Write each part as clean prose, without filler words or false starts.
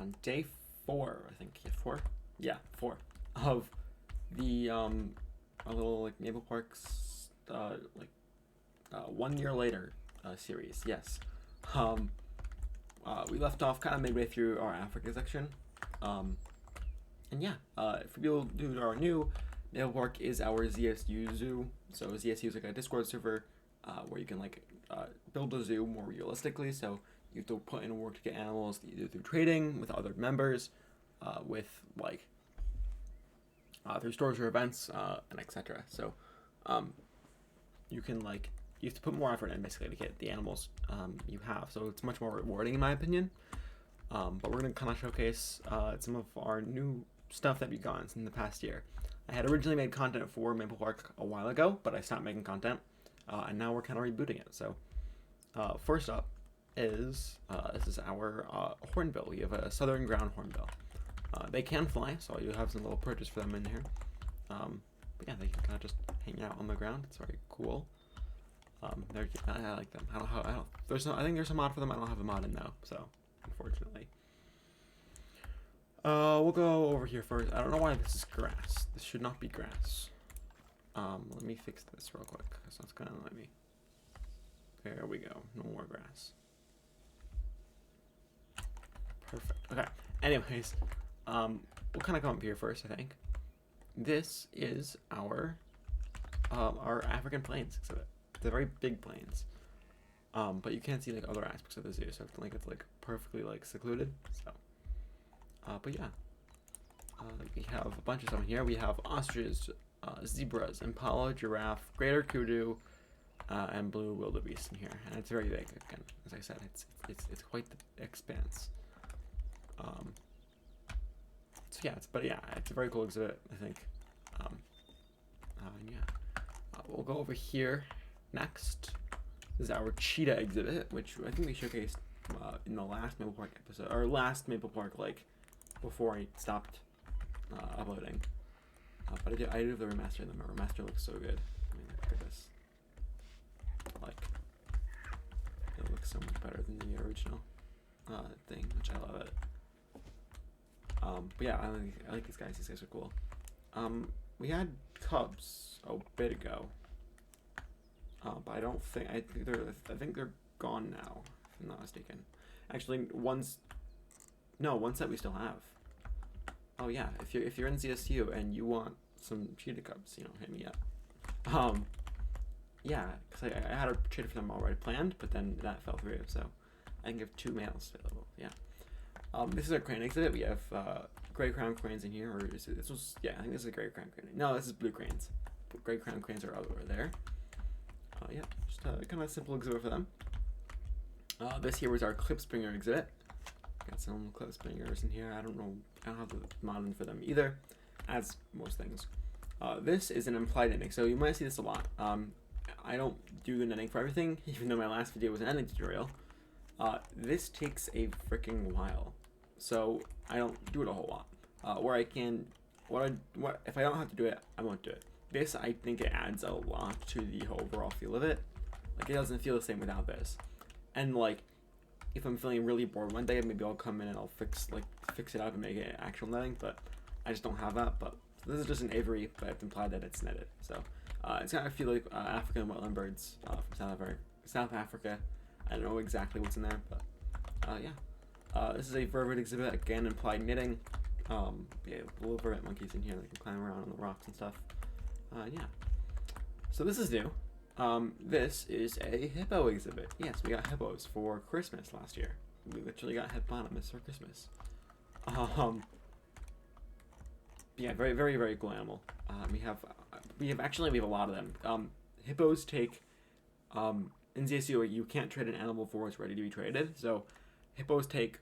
on day 4, I think. Yeah, 4? Yeah, 4 of the a little like Maple Park's 1 year later series. Yes. Um, we left off kind of midway through our Africa section. Um, and yeah, for people who are new, Maple Park is our ZSU zoo. So ZSU is like a Discord server where you can build a zoo more realistically. So you have to put in work to get animals, either through trading with other members, with through stores or events, and etc. So you can you have to put more effort in basically to get the animals you have. So it's much more rewarding in my opinion. But we're gonna kind of showcase some of our new stuff that we've gotten in the past year. I had originally made content for Maple Park a while ago, but I stopped making content, and now we're kind of rebooting it. So first up is this is our hornbill. We have a southern ground hornbill. They can fly, so you have some little perches for them in here. But yeah, they can kind of just hang out on the ground. It's very cool. I like them. I think there's a mod for them. I don't have a mod in though, so unfortunately. We'll go over here first. I don't know why this is grass. This should not be grass. Let me fix this real quick, because that's kind of annoy me. There we go. No more grass. Perfect. Okay. Anyways, we'll kind of come up here first, I think. This is our African plains exhibit. They're very big plains. But you can't see other aspects of the zoo, so it's perfectly secluded. So, but yeah, we have a bunch of stuff in here. We have ostriches, zebras, impala, giraffe, greater kudu, and blue wildebeest in here, and it's very big. Again, as I said, it's quite the expanse. So yeah, it's a very cool exhibit, I think. We'll go over here next. This is our cheetah exhibit, which I think we showcased in the last Maple Park episode, or last Maple Park, before I stopped uploading. But I do have the remaster of them. The remaster looks so good. I mean, look at this. It looks so much better than the original thing, which I love it. But yeah, I like these guys. These guys are cool. We had cubs a bit ago. But I think they're gone now, if I'm not mistaken. Actually, one set we still have. Oh yeah, if you're in ZSU and you want some cheetah cubs, hit me up. Yeah, because I had a trade for them already planned, but then that fell through, so I can give 2 males available. Yeah. This is our crane exhibit. We have gray crown cranes in here, or is it, I think this is a gray crown crane. No, this is blue cranes. Gray crown cranes are over there. Yeah, just a kind of simple exhibit for them. This here was our clip springer exhibit. Got some clip springers in here. I don't have the mod for them either, as most things. This is an implied netting, so you might see this a lot. I don't do the netting for everything, even though my last video was an netting tutorial. This takes a freaking while, so I don't do it a whole lot. Where I can, if I don't have to do it, I won't do it. This, I think it adds a lot to the overall feel of it. It doesn't feel the same without this. And if I'm feeling really bored one day, maybe I'll come in and I'll fix it up and make it actual netting, but I just don't have that. But this is just an aviary, but it's implied that it's netted. So it's kind of feel like African wetland birds from South Africa. I don't know exactly what's in there, but yeah. This is a vervet exhibit, again implied knitting. Yeah, little vervet monkeys in here that can climb around on the rocks and stuff. Yeah. So this is new. This is a hippo exhibit. Yes, we got hippos for Christmas last year. We literally got hippopotamus for Christmas. Yeah, very, very, very cool animal. We have a lot of them. Hippos take, in ZSU, you can't trade an animal before it's ready to be traded. So hippos take,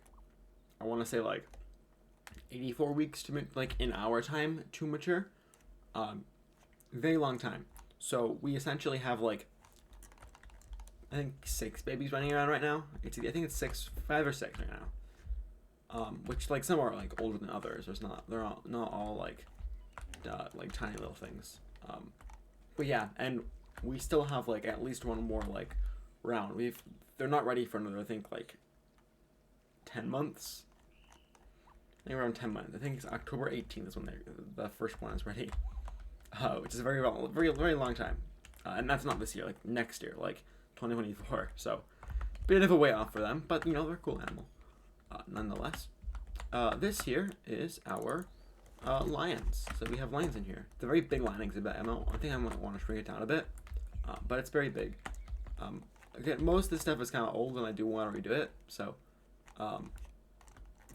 I want to say 84 weeks to in our time to mature. Very long time. So we essentially have I think 6 babies running around right now. I think it's 5 or 6 right now. Which some are older than others. They're not all tiny little things. But yeah, and we still have at least one more round. They're not ready for another, I think 10 months. I think around 10 months. I think it's October 18th is when the first one is ready, which is a very long time. And that's not this year, like next year, like 2024. So, bit of a way off for them, but you know, they're a cool animal, nonetheless. This here is our lions. So we have lions in here. It's a very big lion exhibit. I think I might want to shrink it down a bit, but it's very big. Again, most of this stuff is kind of old, and I do want to redo it. So, I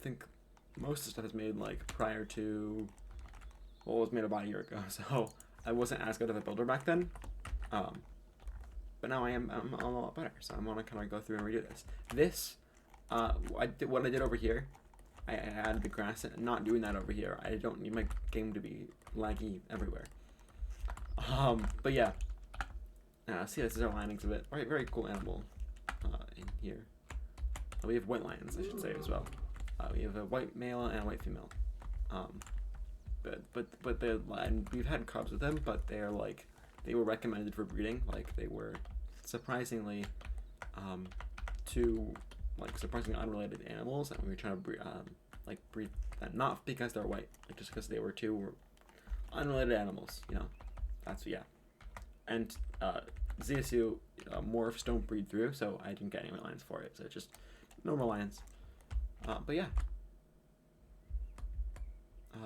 think most of the stuff is made like prior to, well, it was made about a year ago. So I wasn't as good of a builder back then. But now I'm a lot better. So I want to kind of go through and redo this. What I did over here, I added the grass in. Not doing that over here. I don't need my game to be laggy everywhere. But yeah. See, this is our lion exhibit. Very cool animal in here. We have white lions, I should say, as well. We have a white male and a white female. But and we've had cubs with them, but they were recommended for breeding. Like, they were surprisingly surprisingly unrelated animals, and we were trying to breed them, not because they're white, like just because they were two unrelated animals. You know, and ZSU morphs don't breed through, so I didn't get any lions for it. So it's just normal lions. But yeah.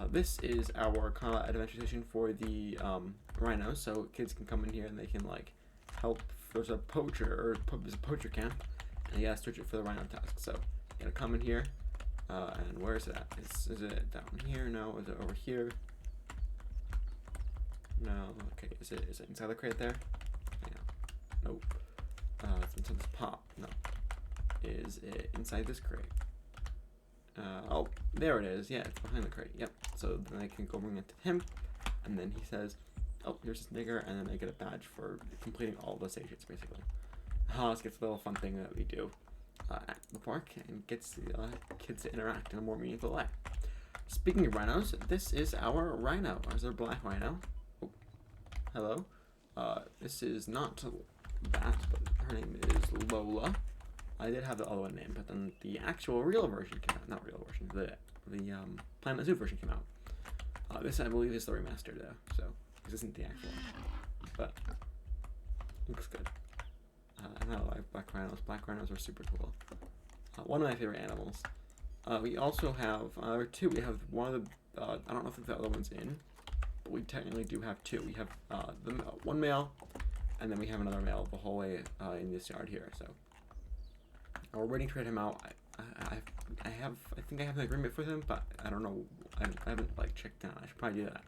This is our kind of adventure station for the rhinos, so kids can come in here and they can like help. There's a poacher camp, and you gotta search it for the rhino tusk. So you gotta come in here, and where is it at? Is it down here? No. Is it over here? No. Okay. Is it inside the crate there? Yeah. Nope. It's inside this pop. No. Is it inside this crate? Oh, there it is. Yeah, it's behind the crate. Yep. So then I can go bring it to him, and then he says, "Oh, here's this nigger," and then I get a badge for completing all the stages, basically. This gets a little fun thing that we do at the park, and gets the kids to interact in a more meaningful way. Speaking of rhinos, this is our rhino. There's our black rhino. Oh, hello. This is not that, but her name is Lola. I did have the other one name, but then the actual real version came out. Not real version, the Planet Zoo version came out. This, I believe, is the remaster, though, so this isn't the actual one. But looks good. And I like black rhinos. Black rhinos are super cool. One of my favorite animals. We also have two. We have one of the. I don't know if the other one's in, but we technically do have two. We have the one male, and then we have another male the whole way in this yard here. So. We're waiting to get him out. I think I have an agreement with him, but I don't know. I haven't like checked down. I should probably do that.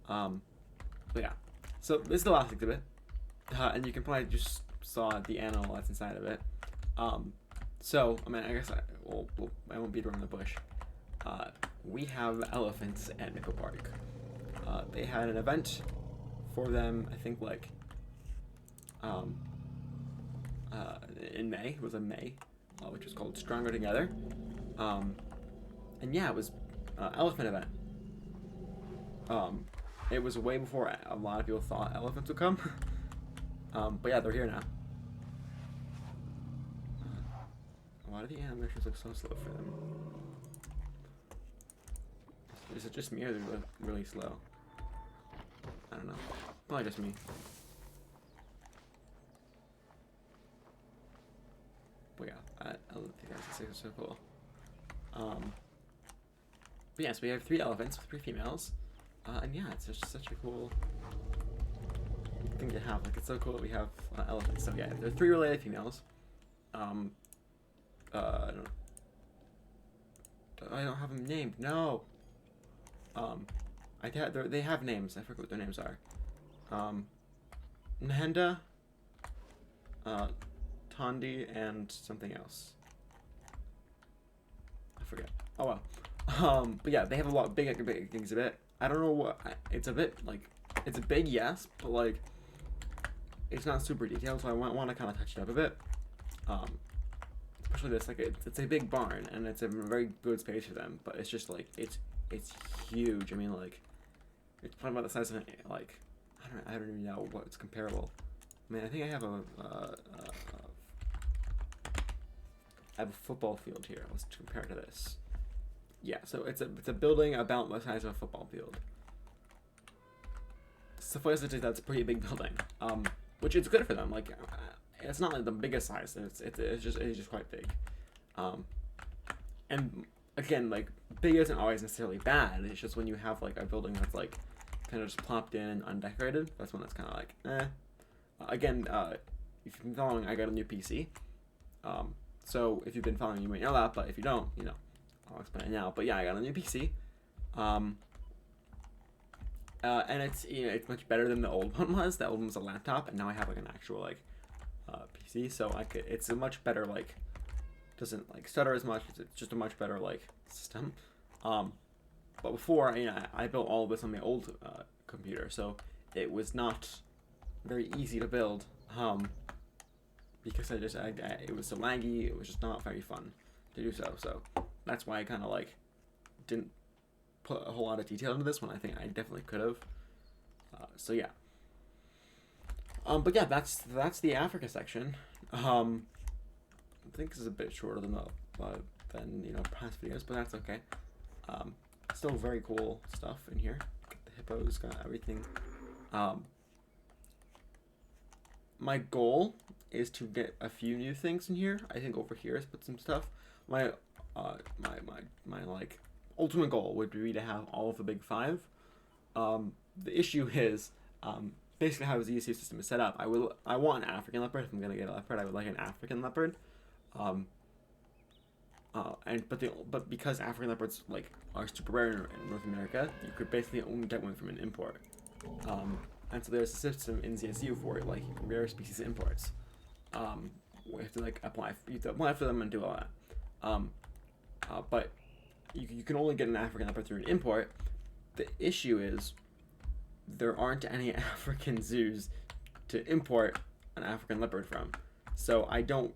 But yeah. So this is the last exhibit, and you can probably just saw the animal that's inside of it. So I mean, I guess I won't beat around the bush. We have elephants at Nickel Park. They had an event for them. I think like. In May. It was in May, which was called Stronger Together. And yeah, it was elephant event. It was way before a lot of people thought elephants would come. But yeah, they're here now. Why do the animations look so slow for them? Is it just me, or do they look really slow? I don't know. Probably just me. But yeah, I love you guys. This is so cool. But yes, we have 3 elephants with 3 females. And yeah, it's just such a cool thing to have. Like, it's so cool that we have elephants. So yeah, there are 3 related females. I don't have them named. No. They have names. I forget what their names are. Nhenda, Tondi, and something else. I forget. Oh well. But yeah, they have a lot big exhibit. I don't know what it's a bit like. It's a big, yes, but like it's not super detailed, so I want to kind of touch it up a bit. Especially this, like it's a big barn and it's a very good space for them, but it's just like it's huge. I mean, like it's probably about the size of like I don't even know what's comparable. I mean, I think I have a football field here. Let's compare it to this. Yeah, so it's a building about the size of a football field. Suffice it to say, that's a pretty big building. Which is good for them. Like, it's not like the biggest size. It's just quite big. And again, like, big isn't always necessarily bad. It's just when you have like a building that's like kind of just plopped in and undecorated, that's when it's kind of like, eh. Again, if you've been following, I got a new PC. So if you've been following, you might know that, but if you don't, you know, I'll explain it now. But yeah, I got a new PC. And it's, you know, it's much better than the old one was. The old one was a laptop, and now I have like an actual like PC. So it's a much better, like, doesn't like stutter as much. It's just a much better like system. But before, you know, I built all of this on my old computer, so it was not very easy to build. Because it was so laggy. It was just not very fun to do so. So that's why I kind of like didn't put a whole lot of detail into this one. I think I definitely could have. So yeah. But yeah, that's the Africa section. I think this is a bit shorter than than you know past videos, but that's okay. Still very cool stuff in here. Got the hippos, got everything. My goal is to get a few new things in here. I think over here is put some stuff. My like ultimate goal would be to have all of the big five. The issue is basically how the ZSU system is set up. I want an African leopard. If I'm gonna get a leopard, I would like an African leopard. But because African leopards like are super rare in North America, you could basically only get one from an import. And so there's a system in ZSU for like rare species imports. We have to like apply for them and do all that. But you can only get an African leopard through an import. The issue is there aren't any African zoos to import an African leopard from. So I don't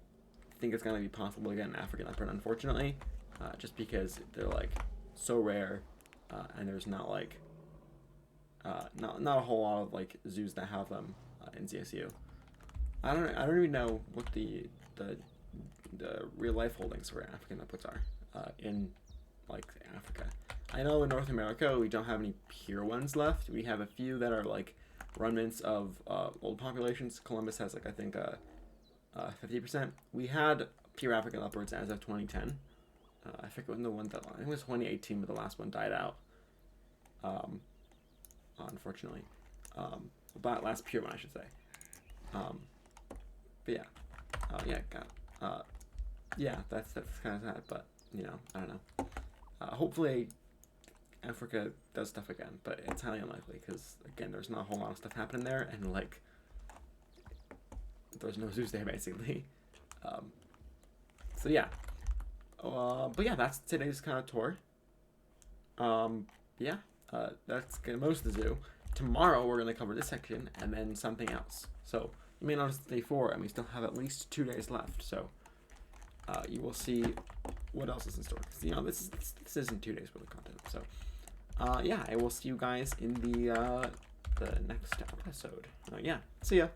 think it's gonna be possible to get an African leopard, unfortunately, just because they're like so rare, and there's not like not a whole lot of like zoos that have them in ZSU. I don't even know what the real life holdings for African leopards are in like Africa. I know in North America we don't have any pure ones left. We have a few that are like remnants of old populations. Columbus has like I think 50%. We had pure African leopards as of 2010. I forget when the one that I think it was 2018, but the last one died out. Unfortunately, but last pure one I should say. But yeah, yeah, that's kind of sad. But you know, I don't know. Hopefully, Africa does stuff again, but it's highly unlikely because again, there's not a whole lot of stuff happening there, and like, there's no zoos there basically. So yeah. But yeah, that's today's kind of tour. Yeah, that's most of the zoo. Tomorrow we're gonna cover this section and then something else. So you may notice day 4, and we still have at least 2 days left. So you will see what else is in store. 'Cause, you know, this isn't 2 days worth of content. So yeah, I will see you guys in the next episode. Yeah, see ya.